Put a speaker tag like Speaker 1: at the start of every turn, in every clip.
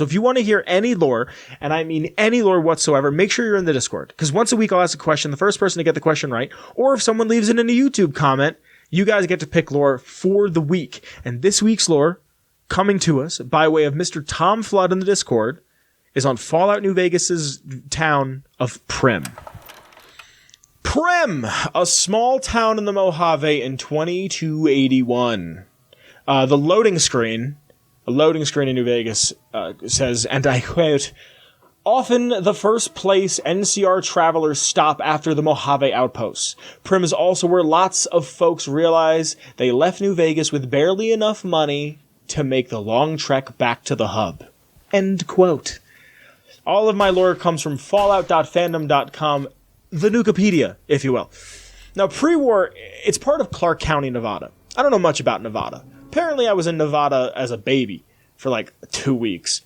Speaker 1: So if you want to hear any lore, and I mean any lore whatsoever, make sure you're in the Discord. Because once a week I'll ask a question, the first person to get the question right, or if someone leaves it in a YouTube comment, you guys get to pick lore for the week. And this week's lore, coming to us by way of Mr. Tom Flood in the Discord, is on Fallout New Vegas' town of Primm. Primm, a small town in the Mojave in 2281. The loading screen... A loading screen in New Vegas says, and I quote, "Often the first place NCR travelers stop after the Mojave outposts. Primm is also where lots of folks realize they left New Vegas with barely enough money to make the long trek back to the hub." End quote. All of my lore comes from fallout.fandom.com, the Nukipedia, if you will. Now, pre-war, it's part of Clark County, Nevada. I don't know much about Nevada. Apparently, I was in Nevada as a baby for like 2 weeks.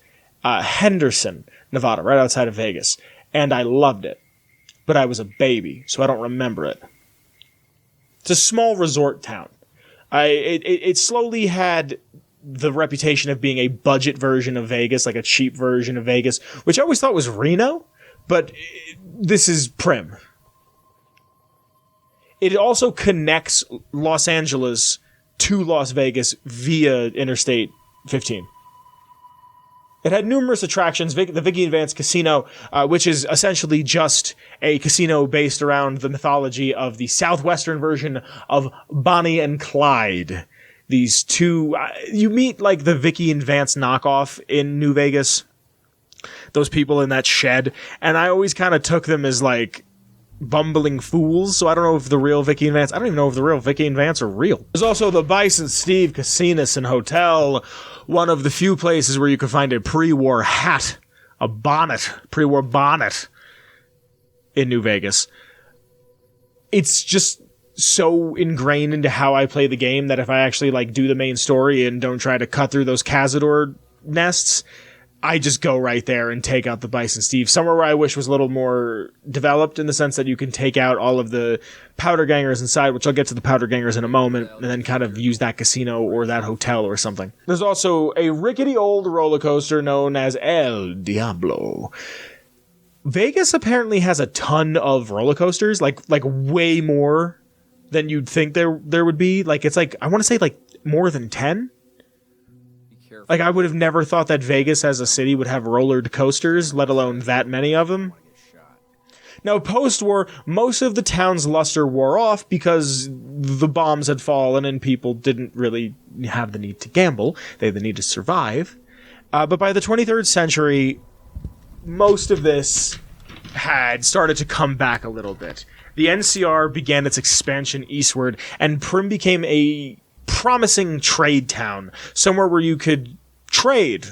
Speaker 1: Henderson, Nevada, right outside of Vegas. And I loved it. But I was a baby, so I don't remember it. It's a small resort town. It slowly had the reputation of being a budget version of Vegas, like a cheap version of Vegas, which I always thought was Reno, but this is Primm. It also connects Los Angeles to Las Vegas via Interstate 15. It had numerous attractions, the Vicky and Vance Casino, which is essentially just a casino based around the mythology of the southwestern version of Bonnie and Clyde. These two, you meet like the Vicky and Vance knockoff in New Vegas, those people in that shed, and I always kind of took them as like bumbling fools, so I don't know if the real Vicky and Vance, I don't even know if the real Vicky and Vance are real. There's also the Bison Steve Casinos and Hotel, one of the few places where you could find a pre-war hat, a bonnet, pre-war bonnet in New Vegas. It's just so ingrained into how I play the game that if I actually like do the main story and don't try to cut through those Cazador nests, I just go right there and take out the Bison Steve. Somewhere where I wish was a little more developed in the sense that you can take out all of the powder gangers inside, which I'll get to the powder gangers in a moment, and then kind of use that casino or that hotel or something. There's also a rickety old roller coaster known as El Diablo. Vegas apparently has a ton of roller coasters, like way more than you'd think there would be. Like, it's like, I want to say like more than 10. Like, I would have never thought that Vegas as a city would have rollered coasters, let alone that many of them. Now, post-war, most of the town's luster wore off because the bombs had fallen and people didn't really have the need to gamble. They had the need to survive. But by the 23rd century, most of this had started to come back a little bit. The NCR began its expansion eastward, and Primm became a promising trade town, somewhere where you could trade.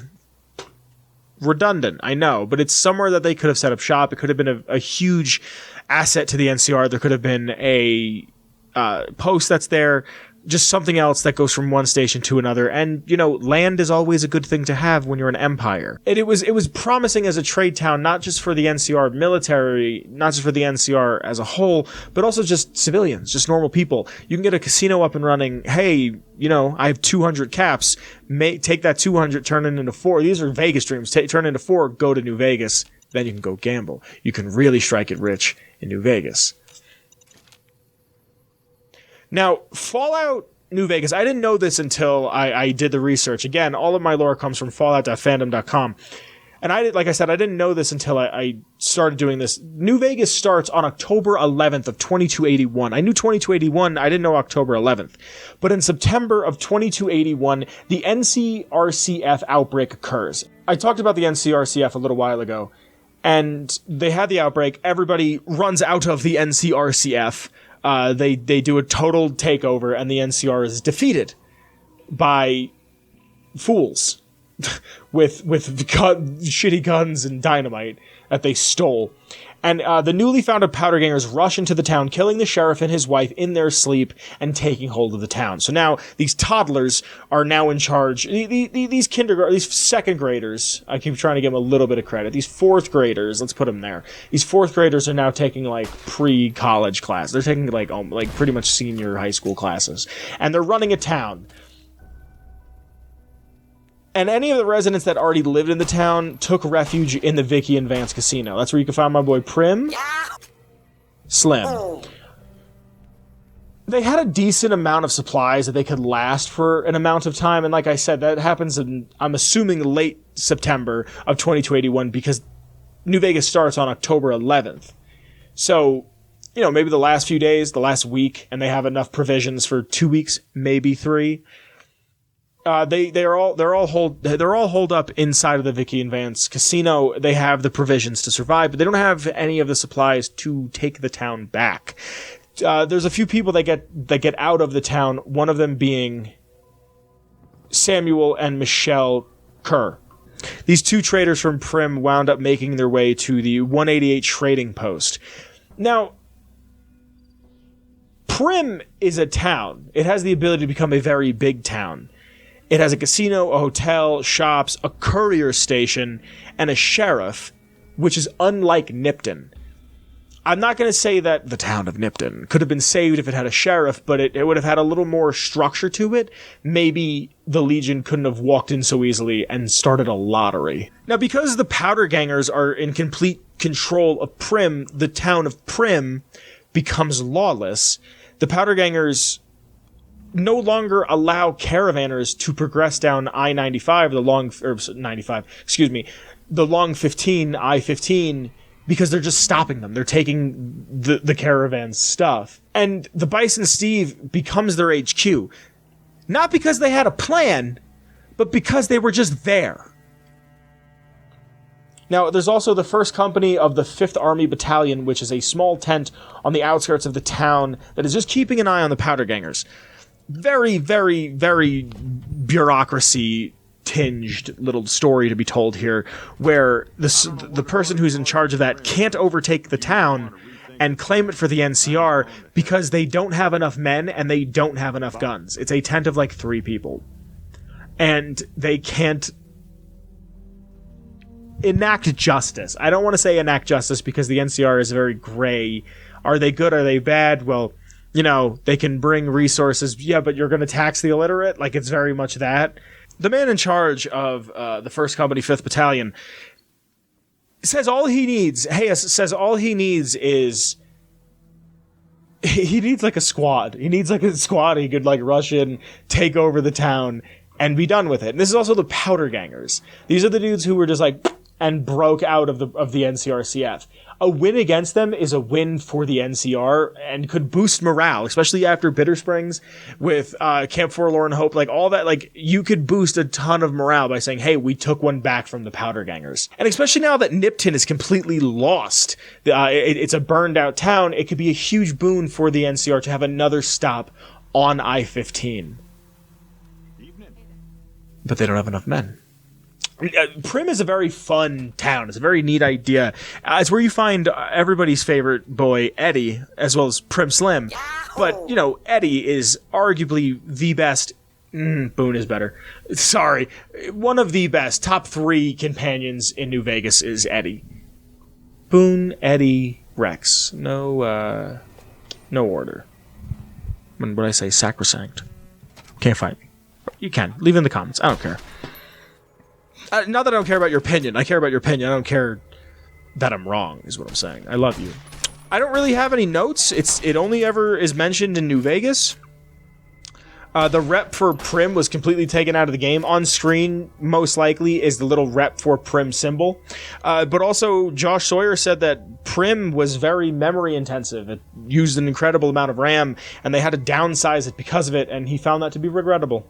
Speaker 1: Redundant, I know, but it's somewhere that they could have set up shop. It could have been a huge asset to the NCR. There could have been a post that's there, just something else that goes from one station to another. And, you know, land is always a good thing to have when you're an empire. And it was promising as a trade town, not just for the NCR military, not just for the NCR as a whole, but also just civilians, just normal people. You can get a casino up and running. Hey, you know, I have 200 caps. Take that 200, turn it into 4. These are Vegas dreams. Turn it into 4, go to New Vegas. Then you can go gamble. You can really strike it rich in New Vegas. Now, Fallout New Vegas, I didn't know this until I did the research. Again, all of my lore comes from fallout.fandom.com. And like I said, I didn't know this until I started doing this. New Vegas starts on October 11th of 2281. I knew 2281, I didn't know October 11th. But in September of 2281, the NCRCF outbreak occurs. I talked about the NCRCF a little while ago, and they had the outbreak. Everybody runs out of the NCRCF. They do a total takeover, and the NCR is defeated by fools with shitty guns and dynamite that they stole. And the newly founded powder gangers rush into the town, killing the sheriff and his wife in their sleep and taking hold of the town. So now these toddlers are now in charge. These second graders, I keep trying to give them a little bit of credit. These fourth graders, let's put them there. These fourth graders are now taking like pre-college class. They're taking like pretty much senior high school classes, and they're running a town. And any of the residents that already lived in the town took refuge in the Vicky and Vance Casino. That's where you can find my boy Primm, Slim. They had a decent amount of supplies that they could last for an amount of time, and like I said, that happens in, I'm assuming, late September of 2281, because New Vegas starts on October 11th. So, you know, maybe the last few days, the last week, and they have enough provisions for 2 weeks, maybe 3. They're all holed up inside of the Vicky and Vance Casino. They have the provisions to survive, but they don't have any of the supplies to take the town back. There's a few people that get out of the town, one of them being Samuel and Michelle Kerr. These 2 traders from Primm wound up making their way to the 188 trading post. Now, Primm is a town. It has the ability to become a very big town. It has a casino, a hotel, shops, a courier station, and a sheriff, which is unlike Nipton. I'm not going to say that the town of Nipton could have been saved if it had a sheriff, but it would have had a little more structure to it. Maybe the Legion couldn't have walked in so easily and started a lottery. Now, because the Powder Gangers are in complete control of Primm, the town of Primm becomes lawless. The Powder Gangers no longer allow caravanners to progress down I-95, the long 15, I-15, because they're just stopping them. They're taking the caravan's stuff. And the Bison Steve becomes their HQ. Not because they had a plan, but because they were just there. Now, there's also the 1st Company of the 5th Army Battalion, which is a small tent on the outskirts of the town that is just keeping an eye on the Powder Gangers. Very, very, very bureaucracy tinged little story to be told here, where the person who's in charge of that can't overtake the town and claim it for the NCR because they don't have enough men and they don't have enough guns. It's a tent of like 3 people. And they can't enact justice. I don't want to say enact justice because the NCR is very gray. Are they good? Are they bad? Well, you know, they can bring resources. Yeah, but you're going to tax the illiterate? Like, it's very much that. The man in charge of the 1st Company, 5th Battalion says all he needs is he needs like a squad. He needs like a squad he could like rush in, take over the town, and be done with it. And this is also the Powder Gangers. These are the dudes who were just like and broke out of the NCRCF. A win against them is a win for the NCR and could boost morale, especially after Bitter Springs with Camp Forlorn Hope, like all that. Like, you could boost a ton of morale by saying, hey, we took one back from the Powder Gangers. And especially now that Nipton is completely lost, it's a burned out town, it could be a huge boon for the NCR to have another stop on I-15. But they don't have enough men. Primm is a very fun town. It's a very neat idea. It's where you find everybody's favorite boy, Eddie, as well as Primm Slim. But, you know, Eddie is arguably the best. Boone is better. Sorry. One of the best. Top 3 companions in New Vegas is Eddie. Boone, Eddie, Rex. No order. When would I say sacrosanct? Can't fight me. You can. Leave it in the comments. I don't care. Not that I don't care about your opinion. I care about your opinion. I don't care that I'm wrong, is what I'm saying. I love you. I don't really have any notes. It only ever is mentioned in New Vegas. The rep for Primm was completely taken out of the game. On screen, most likely, is the little rep for Primm symbol. But also, Josh Sawyer said that Primm was very memory intensive. It used an incredible amount of RAM, and they had to downsize it because of it, and he found that to be regrettable.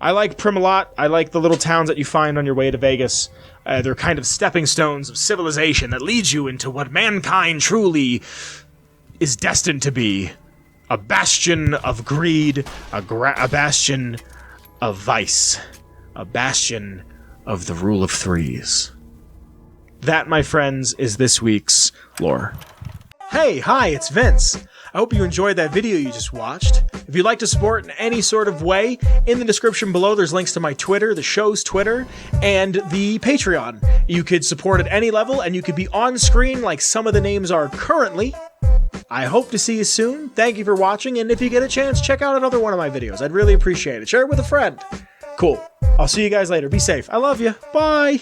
Speaker 1: I like Primm a lot. I like the little towns that you find on your way to Vegas. They're kind of stepping stones of civilization that leads you into what mankind truly is destined to be. A bastion of greed, a bastion of vice, a bastion of the rule of 3s. That, my friends, is this week's lore. Hey, hi, it's Vince. I hope you enjoyed that video you just watched. If you'd like to support in any sort of way, in the description below there's links to my Twitter, the show's Twitter, and the Patreon. You could support at any level, and you could be on screen like some of the names are currently. I hope to see you soon. Thank you for watching, and if you get a chance, check out another one of my videos. I'd really appreciate it. Share it with a friend. Cool. I'll see you guys later. Be safe. I love you. Bye.